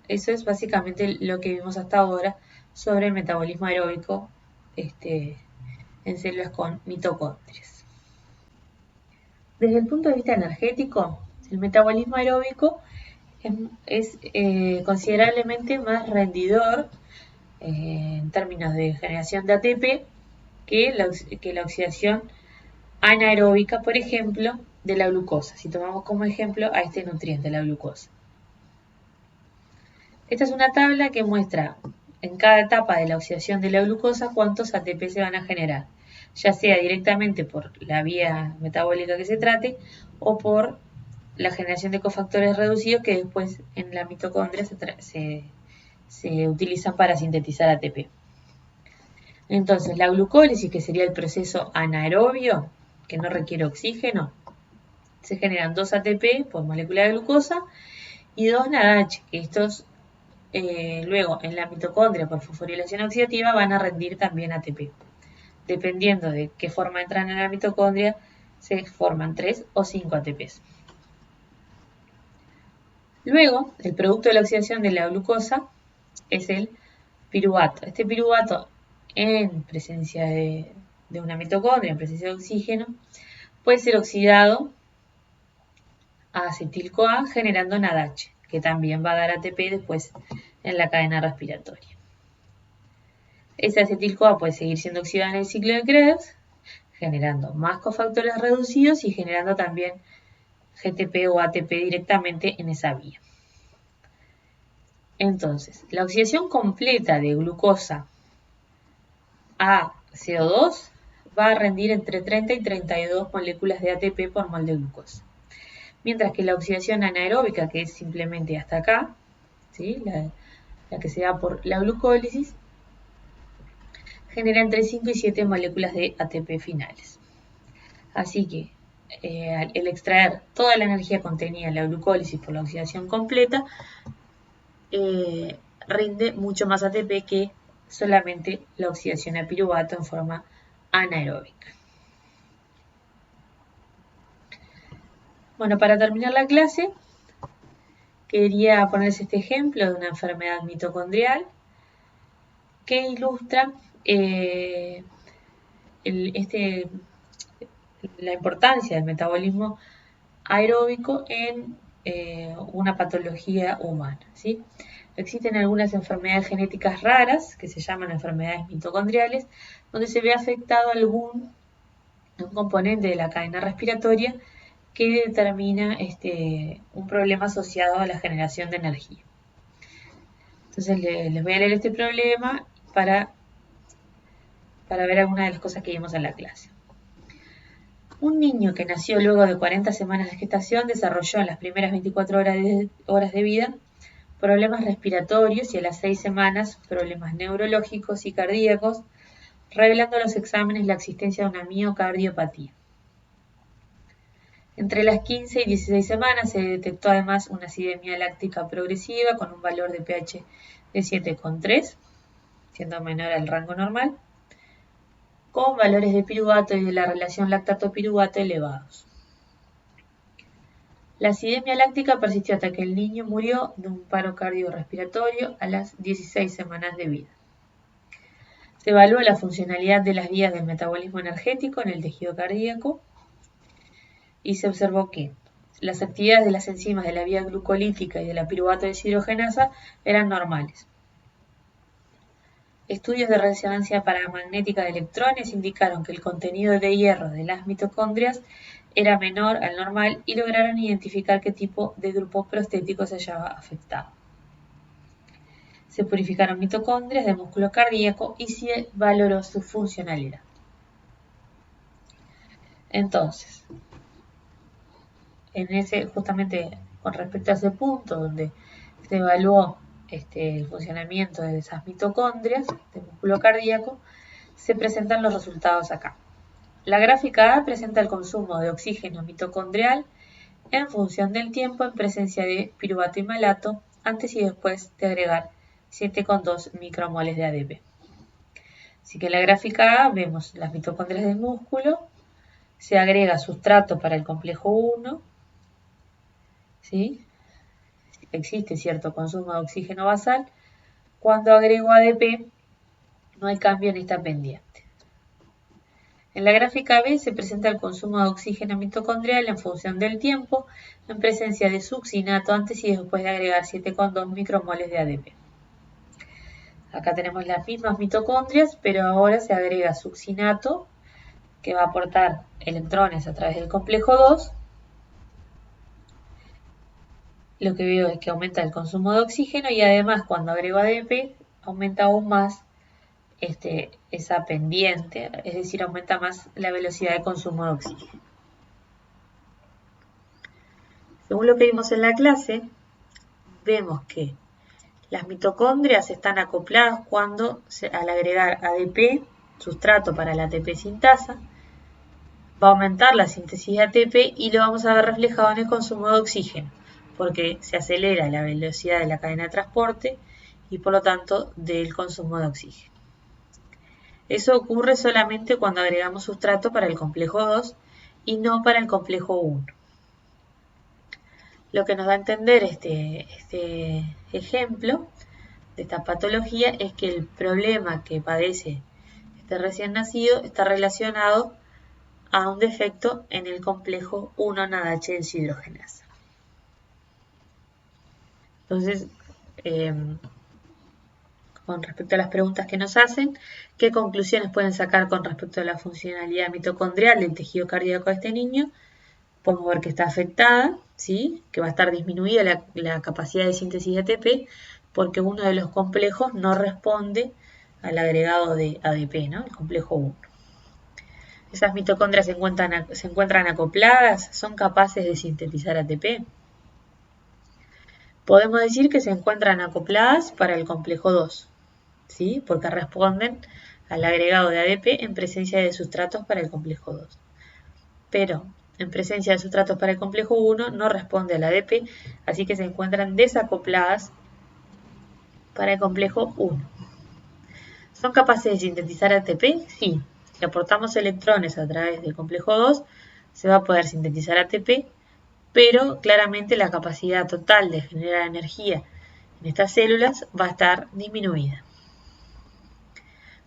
Speaker 1: Eso es básicamente lo que vimos hasta ahora sobre el metabolismo aeróbico en células con mitocondrias. Desde el punto de vista energético, el metabolismo aeróbico es considerablemente más rendidor en términos de generación de ATP que la oxidación anaeróbica, por ejemplo, de la glucosa, si tomamos como ejemplo a este nutriente, la glucosa. Esta es una tabla que muestra en cada etapa de la oxidación de la glucosa cuántos ATP se van a generar, ya sea directamente por la vía metabólica que se trate o por la generación de cofactores reducidos que después en la mitocondria se utilizan para sintetizar ATP. Entonces, la glucólisis, que sería el proceso anaerobio, que no requiere oxígeno, se generan 2 ATP por molécula de glucosa y 2 NADH, que estos luego en la mitocondria por fosforilación oxidativa van a rendir también ATP. Dependiendo de qué forma entran en la mitocondria, se forman 3 o 5 ATPs. Luego, el producto de la oxidación de la glucosa es el piruvato. Este piruvato, en presencia de una mitocondria, en presencia de oxígeno, puede ser oxidado a acetil-CoA generando NADH, que también va a dar ATP después en la cadena respiratoria. Ese acetil-CoA puede seguir siendo oxidado en el ciclo de Krebs, generando más cofactores reducidos y generando también GTP o ATP directamente en esa vía. Entonces, la oxidación completa de glucosa a CO2 va a rendir entre 30 y 32 moléculas de ATP por mol de glucosa. Mientras que la oxidación anaeróbica, que es simplemente hasta acá, ¿sí? la que se da por la glucólisis, genera entre 5 y 7 moléculas de ATP finales. Así que el extraer toda la energía contenida en la glucólisis por la oxidación completa rinde mucho más ATP que solamente la oxidación a piruvato en forma anaeróbica. Bueno, para terminar la clase, quería ponerles este ejemplo de una enfermedad mitocondrial que ilustra la importancia del metabolismo aeróbico en una patología humana, ¿sí? Existen algunas enfermedades genéticas raras que se llaman enfermedades mitocondriales, donde se ve afectado un componente de la cadena respiratoria que determina un problema asociado a la generación de energía. Entonces les voy a leer este problema para ver algunas de las cosas que vimos en la clase. Un niño que nació luego de 40 semanas de gestación desarrolló en las primeras 24 horas de vida problemas respiratorios y a las 6 semanas problemas neurológicos y cardíacos, revelando a los exámenes la existencia de una miocardiopatía. Entre las 15 y 16 semanas se detectó además una acidemia láctica progresiva con un valor de pH de 7,3, siendo menor al rango normal, con valores de piruvato y de la relación lactato-piruvato elevados. La acidemia láctica persistió hasta que el niño murió de un paro cardiorrespiratorio a las 16 semanas de vida. Se evaluó la funcionalidad de las vías del metabolismo energético en el tejido cardíaco y se observó que las actividades de las enzimas de la vía glucolítica y de la piruvato deshidrogenasa eran normales. Estudios de resonancia paramagnética de electrones indicaron que el contenido de hierro de las mitocondrias era menor al normal y lograron identificar qué tipo de grupo prostético se hallaba afectado. Se purificaron mitocondrias del músculo cardíaco y se valoró su funcionalidad. Entonces, justamente con respecto a ese punto donde se evaluó el funcionamiento de esas mitocondrias del músculo cardíaco, se presentan los resultados acá. La gráfica A presenta el consumo de oxígeno mitocondrial en función del tiempo en presencia de piruvato y malato antes y después de agregar 7,2 micromoles de ADP. Así que en la gráfica A vemos las mitocondrias del músculo, se agrega sustrato para el complejo 1, ¿sí? Existe cierto consumo de oxígeno basal. Cuando agrego ADP no hay cambio en esta pendiente. En la gráfica B se presenta el consumo de oxígeno mitocondrial en función del tiempo en presencia de succinato antes y después de agregar 7,2 micromoles de ADP. Acá tenemos las mismas mitocondrias, pero ahora se agrega succinato que va a aportar electrones a través del complejo 2. Lo que veo es que aumenta el consumo de oxígeno y además cuando agrego ADP aumenta aún más esa pendiente, es decir, aumenta más la velocidad de consumo de oxígeno. Según lo que vimos en la clase, vemos que las mitocondrias están acopladas cuando, al agregar ADP, sustrato para la ATP sintasa, va a aumentar la síntesis de ATP y lo vamos a ver reflejado en el consumo de oxígeno, porque se acelera la velocidad de la cadena de transporte y por lo tanto del consumo de oxígeno. Eso ocurre solamente cuando agregamos sustrato para el complejo 2 y no para el complejo 1. Lo que nos da a entender este ejemplo de esta patología es que el problema que padece este recién nacido está relacionado a un defecto en el complejo 1-NADH deshidrogenasa. Entonces, con respecto a las preguntas que nos hacen, ¿qué conclusiones pueden sacar con respecto a la funcionalidad mitocondrial del tejido cardíaco de este niño? Podemos ver que está afectada, ¿sí? Que va a estar disminuida la capacidad de síntesis de ATP porque uno de los complejos no responde al agregado de ADP, ¿no? El complejo 1. Esas mitocondrias se encuentran acopladas, son capaces de sintetizar ATP. Podemos decir que se encuentran acopladas para el complejo 2, ¿sí? Porque responden al agregado de ADP en presencia de sustratos para el complejo 2. Pero en presencia de sustratos para el complejo 1 no responde al ADP, así que se encuentran desacopladas para el complejo 1. ¿Son capaces de sintetizar ATP? Sí. Si aportamos electrones a través del complejo 2, se va a poder sintetizar ATP, pero claramente la capacidad total de generar energía en estas células va a estar disminuida.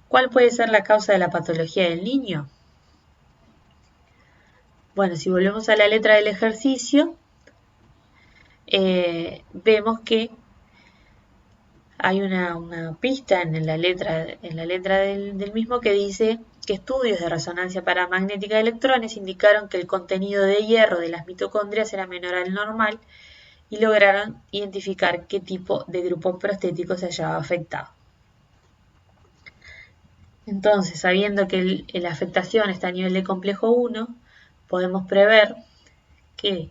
Speaker 1: ¿Cuál puede ser la causa de la patología del niño? Bueno, si volvemos a la letra del ejercicio, vemos que hay una pista en la letra del mismo que dice que estudios de resonancia paramagnética de electrones indicaron que el contenido de hierro de las mitocondrias era menor al normal y lograron identificar qué tipo de grupo prostético se hallaba afectado. Entonces, sabiendo que la afectación está a nivel de complejo 1, podemos prever que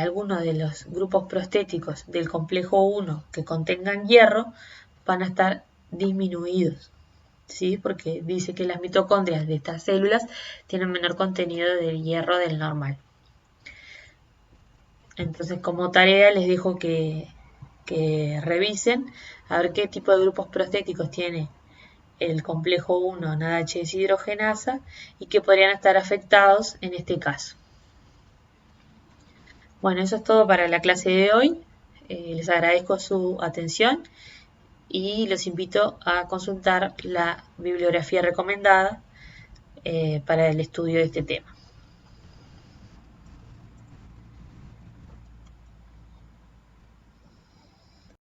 Speaker 1: algunos de los grupos prostéticos del complejo 1 que contengan hierro van a estar disminuidos, ¿sí? Porque dice que las mitocondrias de estas células tienen menor contenido de hierro del normal. Entonces, como tarea les dejo que revisen a ver qué tipo de grupos prostéticos tiene el complejo 1 NADH deshidrogenasa y que podrían estar afectados en este caso. Bueno, eso es todo para la clase de hoy. Les agradezco su atención y los invito a consultar la bibliografía recomendada para el estudio de este tema.